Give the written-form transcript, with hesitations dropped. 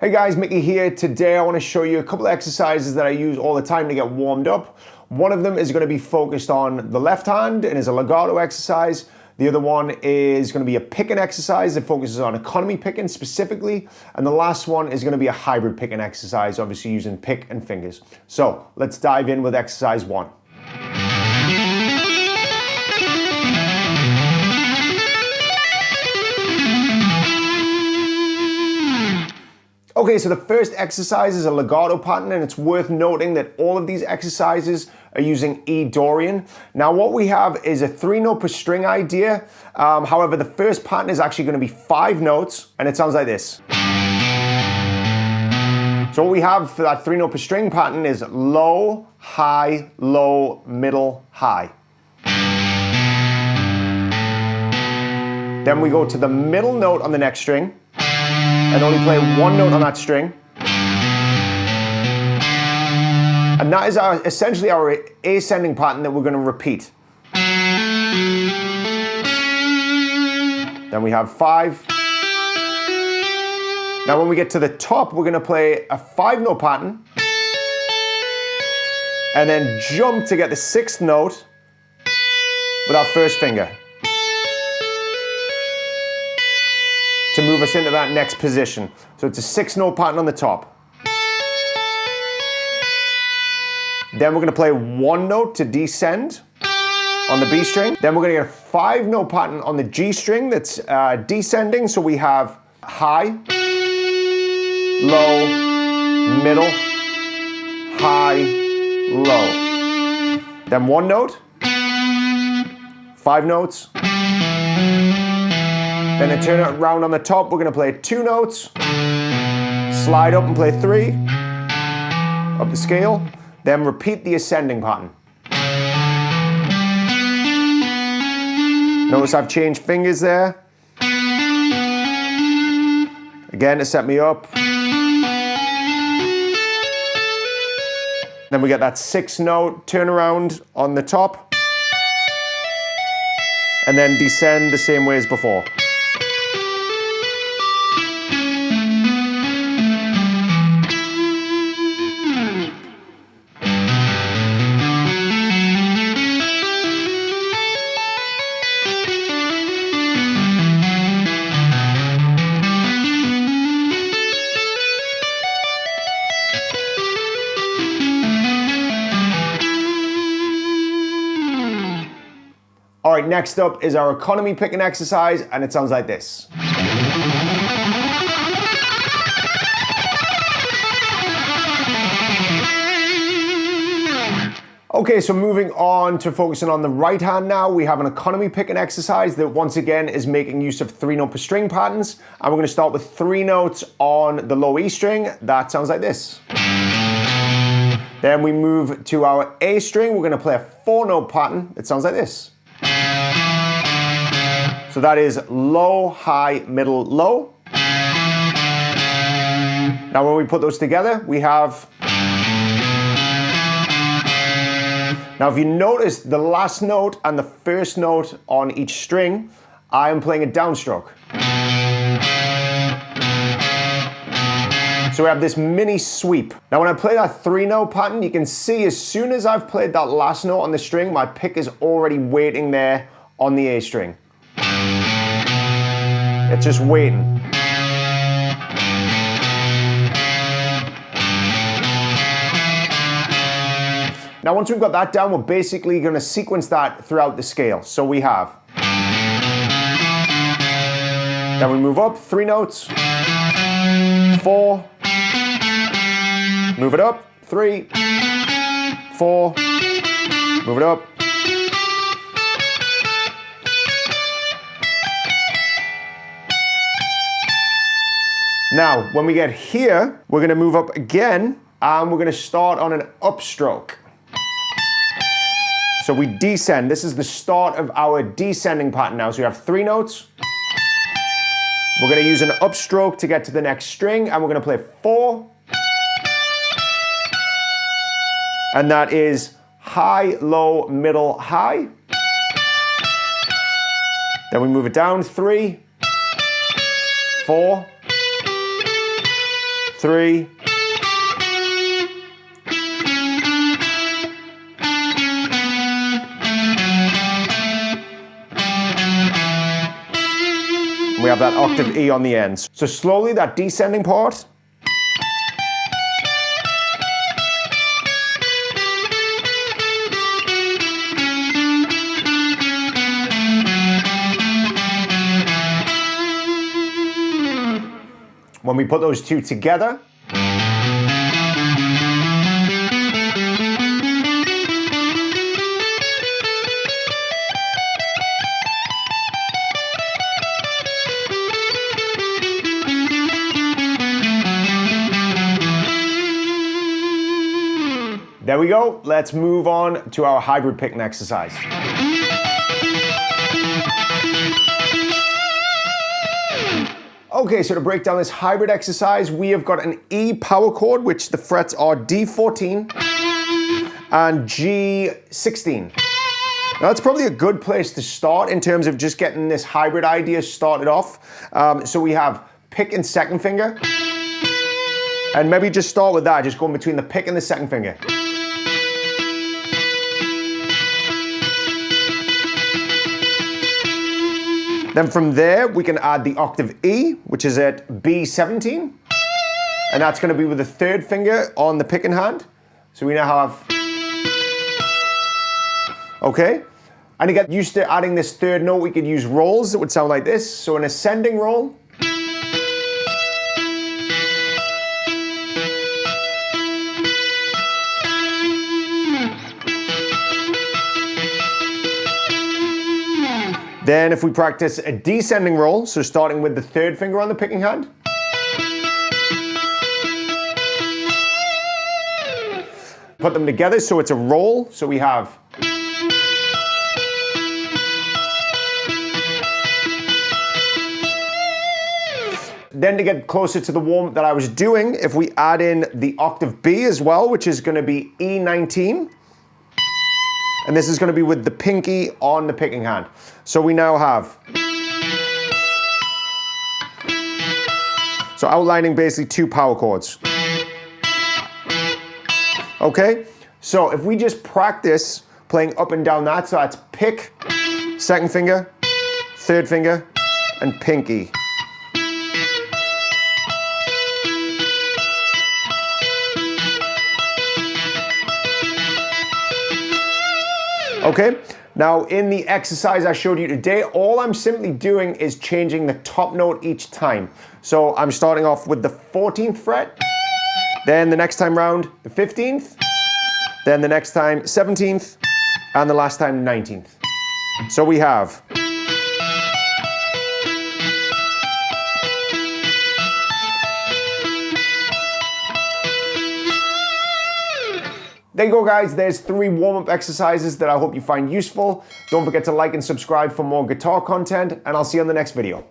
Hey guys, Micky here. Today I want to show you a couple of exercises that I use all the time to get warmed up. One of them is going to be focused on the left hand and is a legato exercise. The other one is going to be a picking exercise that focuses on economy picking specifically. And the last one is going to be a hybrid picking exercise, obviously using pick and fingers. So let's dive in with exercise 1. Okay, so the first exercise is a legato pattern, and it's worth noting that all of these exercises are using E Dorian. Now what we have is a 3-note per string idea. However, the first pattern is actually going to be 5 notes, and it sounds like this. So what we have for that 3-note per string pattern is low, high, low, middle, high. Then we go to the middle note on the next string, and only play 1 note on that string. And that is essentially our ascending pattern that we're going to repeat. Then we have 5. Now when we get to the top, we're going to play a 5-note pattern, and then jump to get the 6th note with our first finger, to move us into that next position. So it's a 6-note pattern on the top. Then we're going to play 1 note to descend on the B string. Then we're going to get a 5-note pattern on the G string that's descending. So we have high, low, middle, high, low. Then 1 note, 5 notes. Then to turn it around on the top, we're going to play 2 notes, slide up and play 3, up the scale, then repeat the ascending pattern. Notice I've changed fingers there. Again, to set me up. Then we get that 6-note turnaround on the top, and then descend the same way as before. All right, next up is our economy picking exercise, and it sounds like this. Okay, so moving on to focusing on the right hand now, we have an economy picking exercise that once again is making use of 3-note per string patterns, and we're going to start with 3 notes on the low E string. That sounds like this. Then we move to our A string. We're going to play a 4-note pattern. It sounds like this. So that is low, high, middle, low. Now when we put those together, we have... Now if you notice the last note and the first note on each string, I am playing a downstroke. So we have this mini sweep. Now when I play that 3-note pattern, you can see as soon as I've played that last note on the string, my pick is already waiting there on the A string. It's just waiting. Now once we've got that down, we're basically going to sequence that throughout the scale. So we have... Then we move up 3 notes, 4, move it up, 3, 4, move it up. Now, when we get here, we're going to move up again, and we're going to start on an upstroke. So we descend. This is the start of our descending pattern now. So we have 3 notes. We're going to use an upstroke to get to the next string, and we're going to play 4. And that is high, low, middle, high. Then we move it down, 3, 4. 3. We have that octave E on the ends. So slowly that descending part. When we put those two together, there we go. Let's move on to our hybrid picking exercise. Okay, so to break down this hybrid exercise, we have got an E power chord, which the frets are D14 and G16. Now that's probably a good place to start in terms of just getting this hybrid idea started off. So we have pick and second finger. And maybe just start with that, just going between the pick and the second finger. Then from there, we can add the octave E, which is at B17. And that's gonna be with the third finger on the picking hand. So we now have, okay. And to get used to adding this third note, we could use rolls that would sound like this. So an ascending roll. Then if we practice a descending roll, so starting with the third finger on the picking hand. Put them together so it's a roll, so we have. Then to get closer to the warm-up that I was doing, if we add in the octave B as well, which is gonna be E19. And this is gonna be with the pinky on the picking hand. So we now have, so outlining basically two power chords. Okay, so if we just practice playing up and down that, so that's pick, second finger, third finger, and pinky. Okay, now in the exercise I showed you today, all I'm simply doing is changing the top note each time. So I'm starting off with the 14th fret, then the next time round, the 15th, then the next time 17th, and the last time 19th. So we have. There you go, guys. There's 3 warm-up exercises that I hope you find useful. Don't forget to like and subscribe for more guitar content, and I'll see you on the next video.